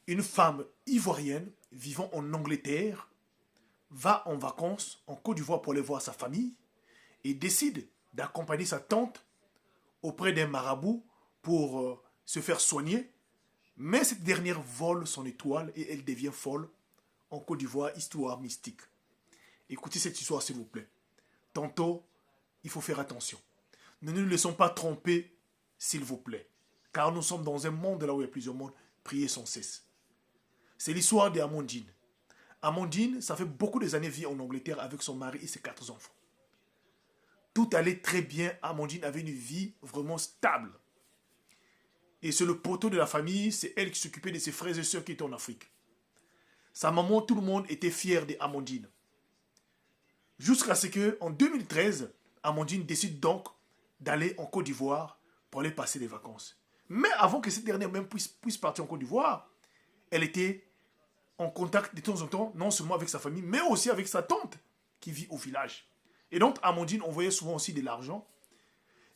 une femme ivoirienne vivant en Angleterre va en vacances en Côte d'Ivoire pour aller voir sa famille et décide d'accompagner sa tante auprès d'un marabout pour se faire soigner. Mais cette dernière vole son étoile et elle devient folle en Côte d'Ivoire, histoire mystique. Écoutez cette histoire s'il vous plaît. Tantôt, il faut faire attention. Ne nous laissons pas tromper, s'il vous plaît. Car nous sommes dans un monde là où il y a plusieurs mondes. Priez sans cesse. C'est l'histoire d'Amandine. Amandine, ça fait beaucoup d'années vit en Angleterre avec son mari et ses 4 enfants. Tout allait très bien. Amandine avait une vie vraiment stable. Et c'est le poteau de la famille, c'est elle qui s'occupait de ses frères et sœurs qui étaient en Afrique. Sa maman, tout le monde était fier d'Amandine. Jusqu'à ce qu'en 2013, Amandine décide donc d'aller en Côte d'Ivoire pour aller passer des vacances. Mais avant que cette dernière même puisse partir en Côte d'Ivoire, elle était en contact de temps en temps, non seulement avec sa famille, mais aussi avec sa tante qui vit au village. Et donc, Amandine envoyait souvent aussi de l'argent.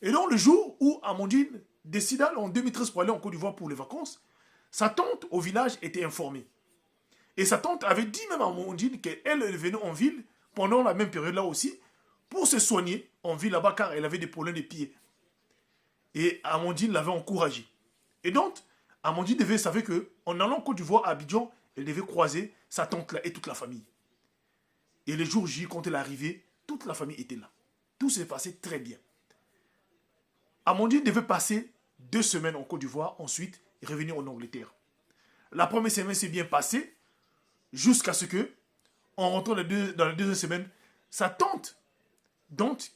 Et donc, le jour où Amandine décida en 2013 pour aller en Côte d'Ivoire pour les vacances, sa tante au village était informée. Et sa tante avait dit même à Amandine qu'elle venait en ville pendant la même période là aussi pour se soigner en ville là-bas car elle avait des problèmes de pieds. Et Amandine l'avait encouragée. Et donc, Amandine savait qu'en allant en Côte d'Ivoire à Abidjan, elle devait croiser sa tante là et toute la famille. Et le jour J, quand elle est arrivée, toute la famille était là. Tout s'est passé très bien. Amandine devait passer 2 semaines en Côte d'Ivoire, ensuite revenir en Angleterre. La première semaine s'est bien passée, jusqu'à ce que, en rentrant dans la deuxième semaine, sa tante,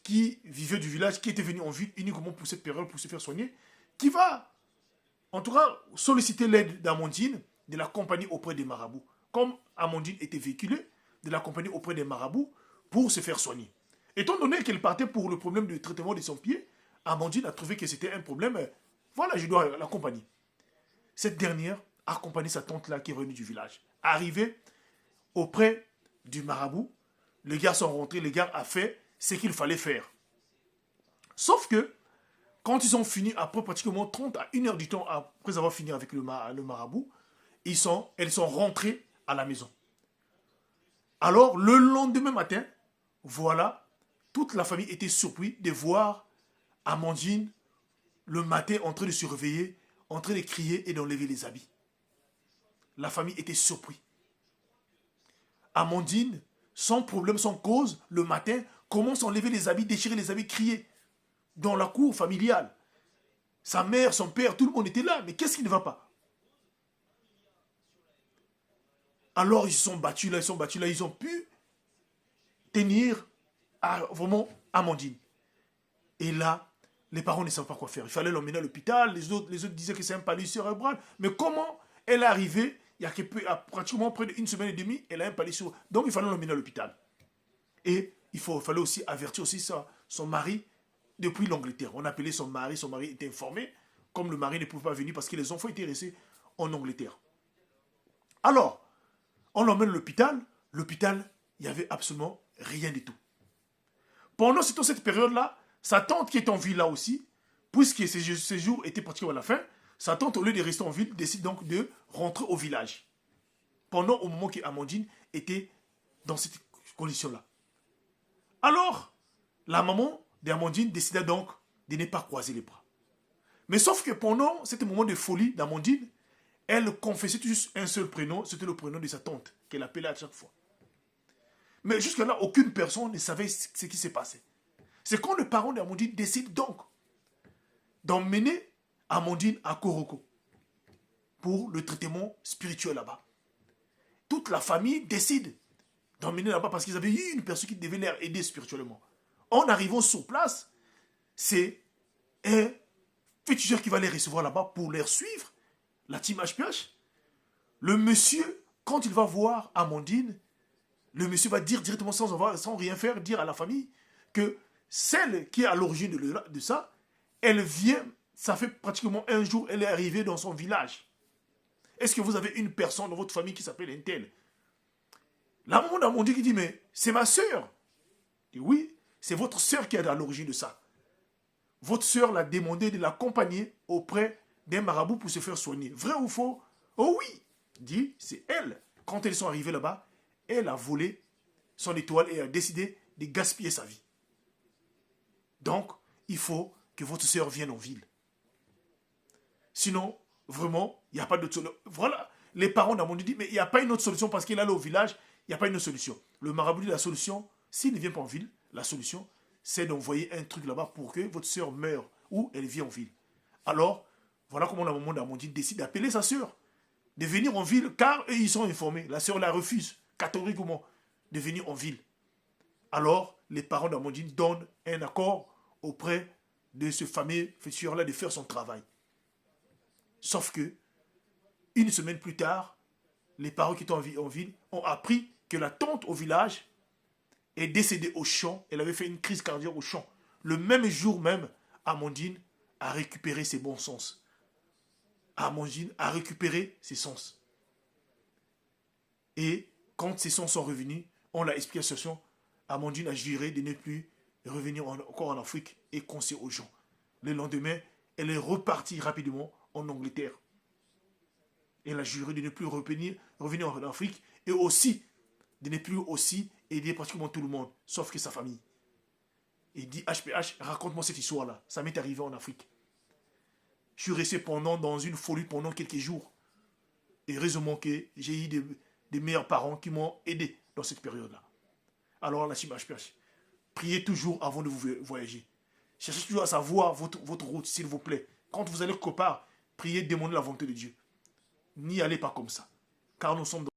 qui vivait du village, qui était venue en ville uniquement pour cette période, pour se faire soigner, qui va, en tout cas, solliciter l'aide d'Amandine, de l'accompagner auprès des marabouts. Comme Amandine était véhiculée, de l'accompagner auprès des marabouts pour se faire soigner. Étant donné qu'elle partait pour le problème du traitement de son pied, Amandine a trouvé que c'était un problème. Voilà, je dois l'accompagner. Cette dernière a accompagné sa tante là qui est revenue du village. Arrivée auprès du marabout, les gars sont rentrés, les gars ont fait ce qu'il fallait faire. Sauf que, quand ils ont fini, après pratiquement 30 à 1 heure du temps, après avoir fini avec le marabout, elles sont rentrées à la maison. Alors, le lendemain matin, voilà, toute la famille était surprise de voir Amandine, le matin, en train de se réveiller, en train de crier et d'enlever les habits. La famille était surprise. Amandine, sans problème, sans cause, le matin, commence à enlever les habits, déchirer les habits, crier. Dans la cour familiale. Sa mère, son père, tout le monde était là. Mais qu'est-ce qui ne va pas? Alors ils se sont battus là, ils ont pu tenir vraiment Amandine. Et là, les parents ne savent pas quoi faire. Il fallait l'emmener à l'hôpital. Les autres disaient que c'est un paralysie cérébral. Mais comment elle est arrivée, il y a pratiquement près d'1 semaine et demie, elle a un paralysie cérébrale. Donc il fallait l'emmener à l'hôpital. Et fallait aussi avertir aussi son mari depuis l'Angleterre. On appelait son mari était informé, comme le mari ne pouvait pas venir parce que les enfants étaient restés en Angleterre. Alors, on l'emmène à l'hôpital. L'hôpital, il n'y avait absolument rien du tout. Pendant cette période-là, sa tante qui est en ville là aussi, puisque ses jours étaient pratiquement à la fin, sa tante, au lieu de rester en ville, décide donc de rentrer au village. Au moment qu'Amandine était dans cette condition-là. Alors, la maman d'Amandine décida donc de ne pas croiser les bras. Mais sauf que pendant ce moment de folie d'Amandine, elle confessait juste un seul prénom, c'était le prénom de sa tante, qu'elle appelait à chaque fois. Mais jusque-là, aucune personne ne savait ce qui s'est passé. C'est quand le parent d'Amandine décide donc d'emmener Amandine à Koroko pour le traitement spirituel là-bas. Toute la famille décide d'emmener là-bas parce qu'ils avaient eu une personne qui devait les aider spirituellement. En arrivant sur place, c'est un féticheur qui va les recevoir là-bas pour les suivre, la team HPH. Le monsieur, quand il va voir Amandine, le monsieur va dire directement sans rien faire, dire à la famille que celle qui est à l'origine de ça, elle vient, ça fait pratiquement 1 jour, elle est arrivée dans son village. Est-ce que vous avez une personne dans votre famille qui s'appelle un tel? La maman d'Amandine qui dit, mais c'est ma sœur. Et oui, c'est votre sœur qui est à l'origine de ça. Votre sœur l'a demandé de l'accompagner auprès d'un marabout pour se faire soigner. Vrai ou faux? Oh oui. dit, c'est elle. Quand elles sont arrivées là-bas, elle a volé son étoile et a décidé de gaspiller sa vie. Donc, il faut que votre sœur vienne en ville. Sinon, vraiment, il n'y a pas d'autre solution. Voilà, les parents d'Amondi disent, mais il n'y a pas une autre solution parce qu'il est allé au village, il n'y a pas une autre solution. Le marabout dit, la solution, s'il ne vient pas en ville, la solution, c'est d'envoyer un truc là-bas pour que votre sœur meure ou elle vienne en ville. Alors, voilà comment la maman d'Amondi décide d'appeler sa sœur, de venir en ville, car eux, ils sont informés. La sœur la refuse catégoriquement de venir en ville. Alors, les parents d'Amandine donnent un accord auprès de ce fameux futur-là de faire son travail. Sauf que, une semaine plus tard, les parents qui étaient en ville ont appris que la tante au village est décédée au champ. Elle avait fait une crise cardiaque au champ. Le même jour même, Amandine a récupéré ses bons sens. Amandine a récupéré ses sens. Et quand ses sens sont revenus, on l'a expliqué à la situation, Amandine a juré de ne plus revenir encore en Afrique et conseiller aux gens. Le lendemain, elle est repartie rapidement en Angleterre. Elle a juré de ne plus revenir en Afrique et aussi de ne plus aussi aider pratiquement tout le monde, sauf que sa famille. Il dit, HPH, raconte-moi cette histoire-là. Ça m'est arrivé en Afrique. Je suis resté dans une folie pendant quelques jours. Et heureusement que j'ai eu des meilleurs parents qui m'ont aidé dans cette période-là. Alors la team HPH, priez toujours avant de vous voyager. Cherchez toujours à savoir votre route, s'il vous plaît. Quand vous allez quelque part, priez, demandez la volonté de Dieu. N'y allez pas comme ça. Car nous sommes dans